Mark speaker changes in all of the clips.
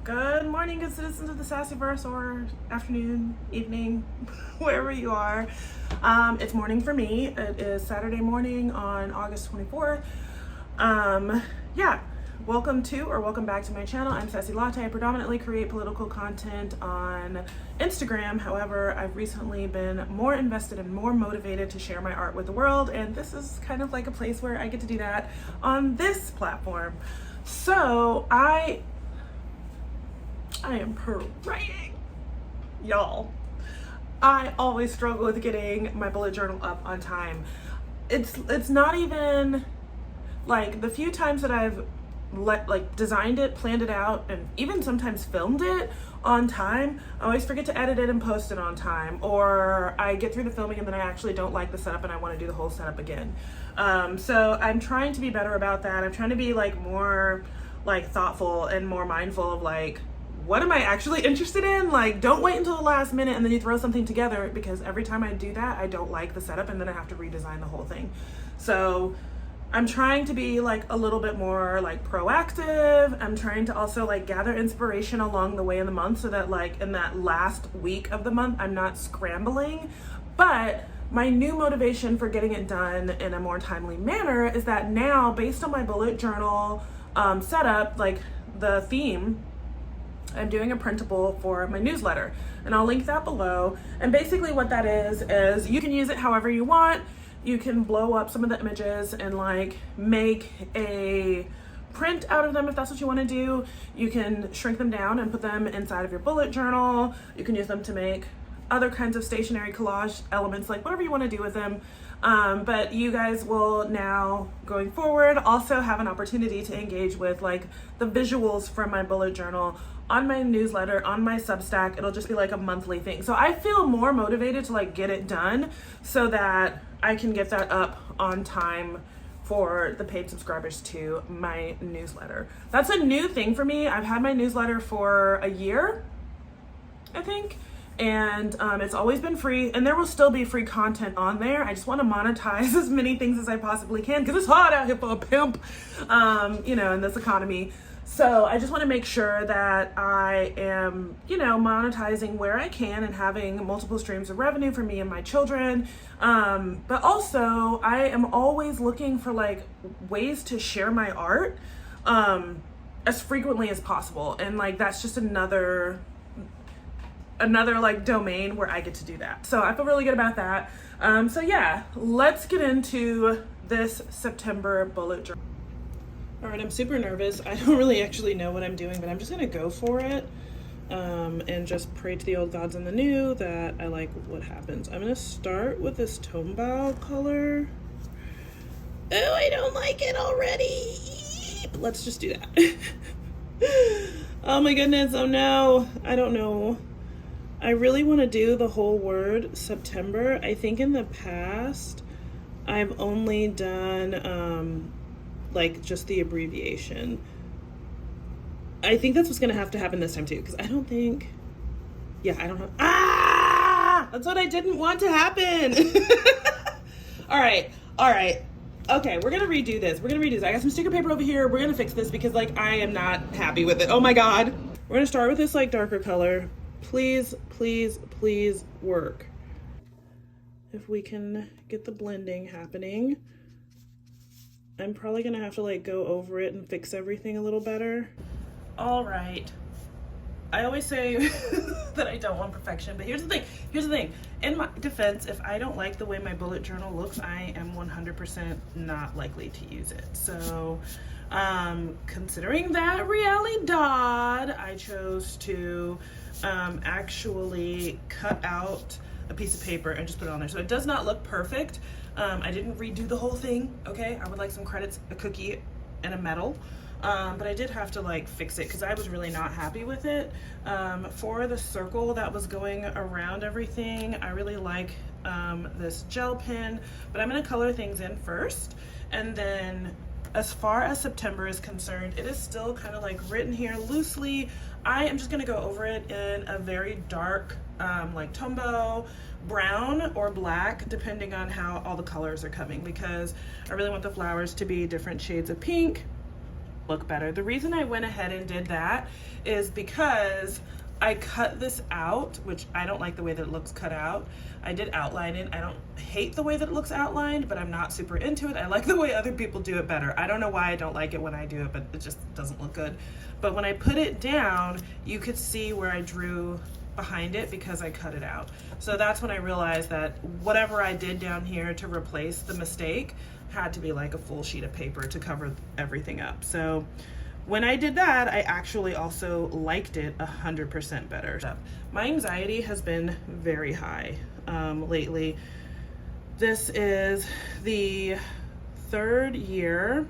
Speaker 1: Good morning, good citizens of the Sassyverse, or afternoon, evening, wherever you are. It's morning for me. It is Saturday morning on August 24th. Welcome to or welcome back to my channel. I'm Sassy Latte. I predominantly create political content on Instagram. However, I've recently been more invested and more motivated to share my art with the world, and this is kind of like a place where I get to do that on this platform. So I am praying, y'all. I always struggle with getting my bullet journal up on time. It's not even like the few times that I've designed it, planned it out, and even sometimes filmed it on time, I always forget to edit it and post it on time, or I get through the filming and then I actually don't like the setup and I want to do the whole setup again. So I'm trying to be better about that. I'm trying to be more thoughtful and more mindful of what am I actually interested in? Don't wait until the last minute and then you throw something together, because every time I do that, I don't like the setup and then I have to redesign the whole thing. So I'm trying to be a little bit more proactive. I'm trying to also gather inspiration along the way in the month, so that in that last week of the month, I'm not scrambling. But my new motivation for getting it done in a more timely manner is that now, based on my bullet journal setup, the theme, I'm doing a printable for my newsletter, and I'll link that below. And basically what that is you can use it however you want. You can blow up some of the images and make a print out of them if that's what you want to do. You can shrink them down and put them inside of your bullet journal. You can use them to make other kinds of stationery collage elements, whatever you want to do with them. But you guys will now, going forward, also have an opportunity to engage with the visuals from my bullet journal on my newsletter, on my Substack. It'll just be a monthly thing. So I feel more motivated to get it done so that I can get that up on time for the paid subscribers to my newsletter. That's a new thing for me. I've had my newsletter for a year, I think. And it's always been free, and there will still be free content on there. I just want to monetize as many things as I possibly can, because it's hard out here for a pimp, in this economy. So I just want to make sure that I am, monetizing where I can and having multiple streams of revenue for me and my children. But also I am always looking for ways to share my art as frequently as possible. And that's just another domain where I get to do that. So I feel really good about that. So yeah, let's get into this September bullet journal. All right, I'm super nervous. I don't really actually know what I'm doing, but I'm just gonna go for it and just pray to the old gods and the new that I like what happens. I'm gonna start with this Tombow color. Oh, I don't like it already. But let's just do that. Oh my goodness, oh no, I don't know. I really want to do the whole word September. I think in the past I've only done just the abbreviation. I think that's what's gonna have to happen this time too, because I don't have that's what I didn't want to happen. all right, okay, we're gonna redo this. I got some sticker paper over here. We're gonna fix this because I am not happy with it. Oh my god. We're gonna start with this darker color. Please work. If we can get the blending happening. I'm probably gonna have to go over it and fix everything a little better. All right. I always say that I don't want perfection, but here's the thing. In my defense, if I don't like the way my bullet journal looks, I am 100% not likely to use it. So, considering that reality, I chose to actually cut out a piece of paper and just put it on there. So it does not look perfect. I didn't redo the whole thing, okay? I would like some credits, a cookie, and a medal. But I did have to fix it because I was really not happy with it. For the circle that was going around everything, I really like this gel pen, but I'm gonna color things in first. And then as far as September is concerned, it is still kind of written here loosely. I am just gonna go over it in a very dark, Tombow brown or black, depending on how all the colors are coming, because I really want the flowers to be different shades of pink look better. The reason I went ahead and did that is because I cut this out, which I don't like the way that it looks cut out. I did outline it. I don't hate the way that it looks outlined, but I'm not super into it. I like the way other people do it better. I don't know why I don't like it when I do it, but it just doesn't look good. But when I put it down, you could see where I drew behind it because I cut it out. So that's when I realized that whatever I did down here to replace the mistake had to be like a full sheet of paper to cover everything up. So when I did that, I actually also liked it 100% better. My anxiety has been very high lately. This is the 3rd year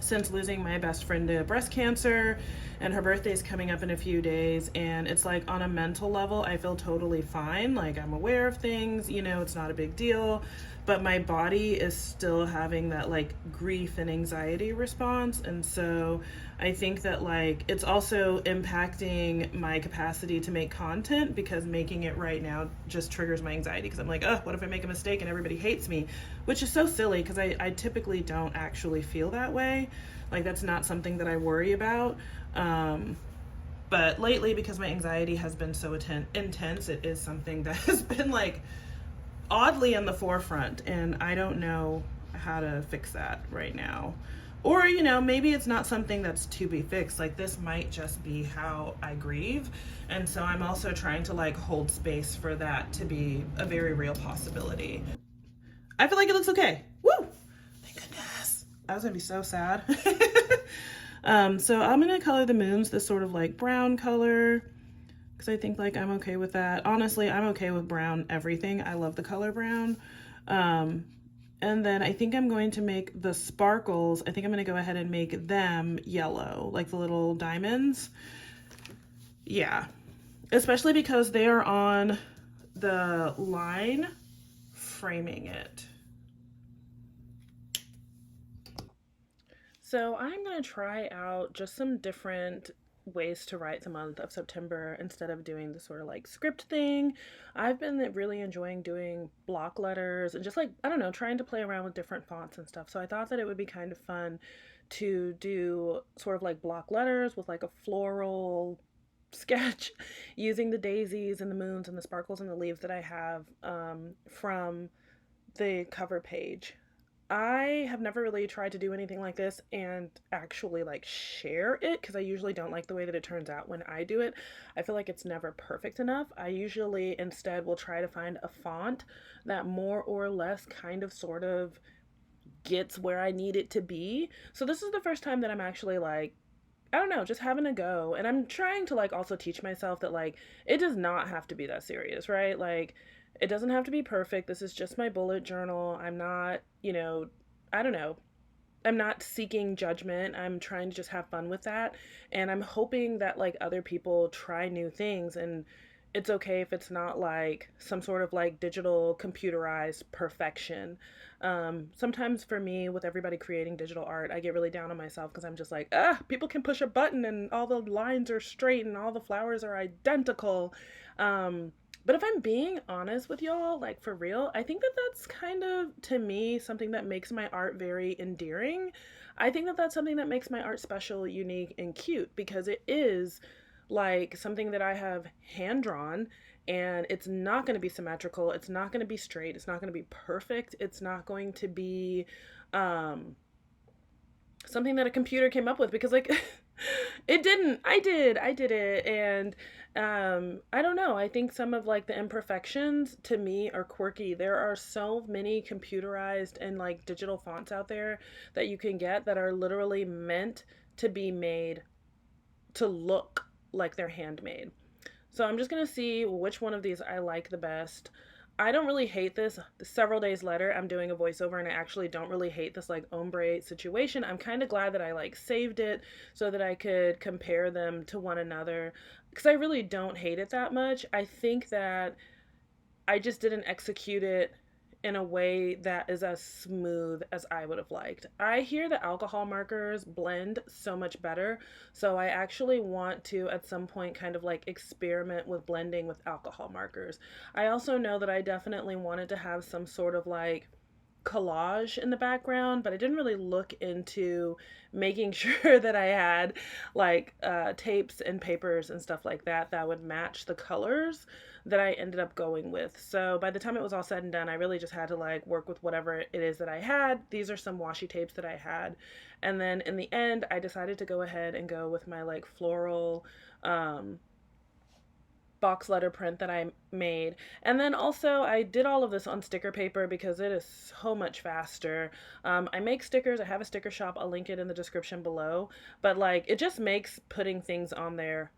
Speaker 1: since losing my best friend to breast cancer, and her birthday's coming up in a few days, and it's like on a mental level I feel totally fine. Like, I'm aware of things, you know, it's not a big deal, but my body is still having that like grief and anxiety response. And so I think that like it's also impacting my capacity to make content, because making it right now just triggers my anxiety, because I'm like, oh, what if I make a mistake and everybody hates me? Which is so silly, because I typically don't actually feel that way. Like, that's not something that I worry about. But lately, because my anxiety has been so intense, it is something that has been like oddly in the forefront, and I don't know how to fix that right now. Or, you know, maybe it's not something that's to be fixed. Like, this might just be how I grieve. And so I'm also trying to like hold space for that to be a very real possibility. I feel like it looks okay. Woo! Thank goodness. I was gonna be so sad. So I'm gonna color the moons this sort of like brown color, because I think like I'm okay with that. Honestly, I'm okay with brown everything. I love the color brown. And then I think I'm going to make the sparkles, I think I'm going to go ahead and make them yellow, like the little diamonds. Yeah, especially because they are on the line framing it. So I'm going to try out just some different ways to write the month of September instead of doing the sort of like script thing. I've been really enjoying doing block letters and just like, I don't know, trying to play around with different fonts and stuff. So I thought that it would be kind of fun to do sort of like block letters with like a floral sketch using the daisies and the moons and the sparkles and the leaves that I have from the cover page. I have never really tried to do anything like this and actually like share it, because I usually don't like the way that it turns out when I do it. I feel like it's never perfect enough. I usually instead will try to find a font that more or less kind of sort of gets where I need it to be. So this is the first time that I'm actually like, I don't know, just having a go. And I'm trying to like also teach myself that like it does not have to be that serious, right? Like, it doesn't have to be perfect. This is just my bullet journal. I'm not, you know, I don't know. I'm not seeking judgment. I'm trying to just have fun with that. And I'm hoping that like other people try new things, and it's okay if it's not like some sort of like digital computerized perfection. Sometimes for me, with everybody creating digital art, I get really down on myself because I'm just like, people can push a button and all the lines are straight and all the flowers are identical. But if I'm being honest with y'all, like for real, I think that that's kind of, to me, something that makes my art very endearing. I think that that's something that makes my art special, unique, and cute, because it is like something that I have hand drawn, and it's not going to be symmetrical. It's not going to be straight. It's not going to be perfect. It's not going to be something that a computer came up with, because like it didn't. I did it. And I don't know, I think some of like the imperfections to me are quirky. There are so many computerized and like digital fonts out there that you can get that are literally meant to be made to look like they're handmade. So I'm just gonna see which one of these I like the best. I don't really hate this. Several days later, I'm doing a voiceover, and I actually don't really hate this like ombre situation. I'm kind of glad that I like saved it so that I could compare them to one another, because I really don't hate it that much. I think that I just didn't execute it in a way that is as smooth as I would have liked. I hear the alcohol markers blend so much better, so I actually want to at some point kind of like experiment with blending with alcohol markers. I also know that I definitely wanted to have some sort of like collage in the background, but I didn't really look into making sure that I had like tapes and papers and stuff like that that would match the colors that I ended up going with. So by the time it was all said and done, I really just had to like work with whatever it is that I had. These are some washi tapes that I had. And then in the end, I decided to go ahead and go with my like floral box letter print that I made. And then also I did all of this on sticker paper because it is so much faster. I make stickers. I have a sticker shop. I'll link it in the description below. But like it just makes putting things on there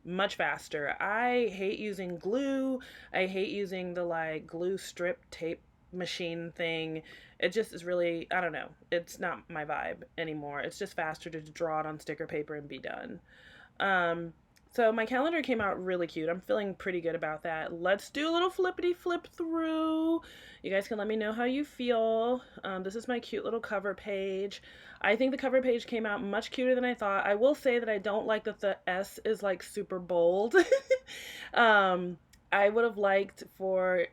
Speaker 1: much faster. I hate using glue. I hate using the like glue strip tape machine thing. It just is really, I don't know. It's not my vibe anymore. It's just faster to draw it on sticker paper and be done. Um, so my calendar came out really cute. I'm feeling pretty good about that. Let's do a little flippity flip through. You guys can let me know how you feel. This is my cute little cover page. I think the cover page came out much cuter than I thought. I will say that I don't like that the S is like super bold. I would have liked for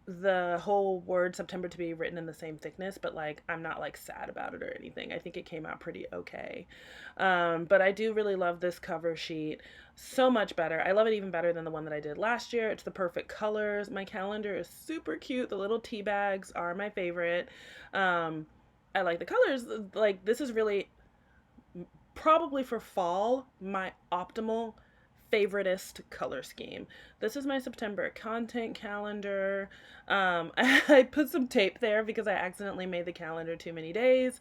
Speaker 1: the whole word September to be written in the same thickness, but like I'm not like sad about it or anything. I think it came out pretty okay. But I do really love this cover sheet. So much better. I love it even better than the one that I did last year. It's the perfect colors. My calendar is super cute. The little tea bags are my favorite. I like the colors. Like this is really probably for fall my optimal favoritist color scheme. This is my September content calendar. I put some tape there because I accidentally made the calendar too many days.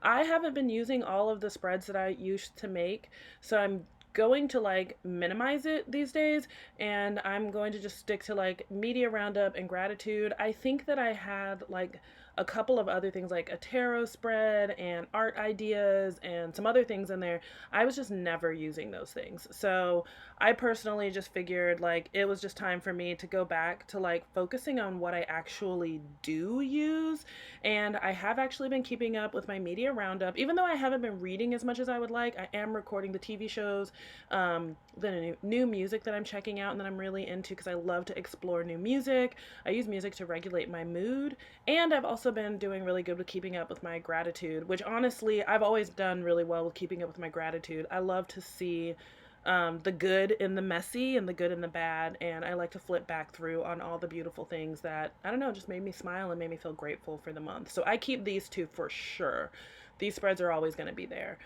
Speaker 1: I haven't been using all of the spreads that I used to make, so I'm going to like minimize it these days, and I'm going to just stick to like media roundup and gratitude. I think that I had like a couple of other things like a tarot spread and art ideas and some other things in there. I was just never using those things. So I personally just figured like it was just time for me to go back to like focusing on what I actually do use. And I have actually been keeping up with my media roundup. Even though I haven't been reading as much as I would like, I am recording the TV shows, the new music that I'm checking out and that I'm really into because I love to explore new music. I use music to regulate my mood. And I've also been doing really good with keeping up with my gratitude, which honestly, I've always done really well with keeping up with my gratitude. I love to see the good in the messy and the good in the bad, and I like to flip back through on all the beautiful things that, I don't know, just made me smile and made me feel grateful for the month. So I keep these two for sure. These spreads are always going to be there.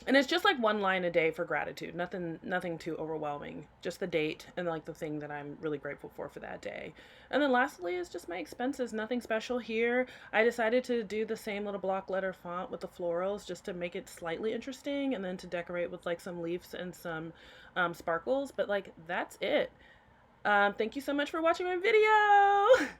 Speaker 1: And it's just like one line a day for gratitude. Nothing too overwhelming. Just the date and like the thing that I'm really grateful for that day. And then lastly is just my expenses. Nothing special here. I decided to do the same little block letter font with the florals just to make it slightly interesting, and then to decorate with like some leaves and some sparkles. But like that's it. Thank you so much for watching my video.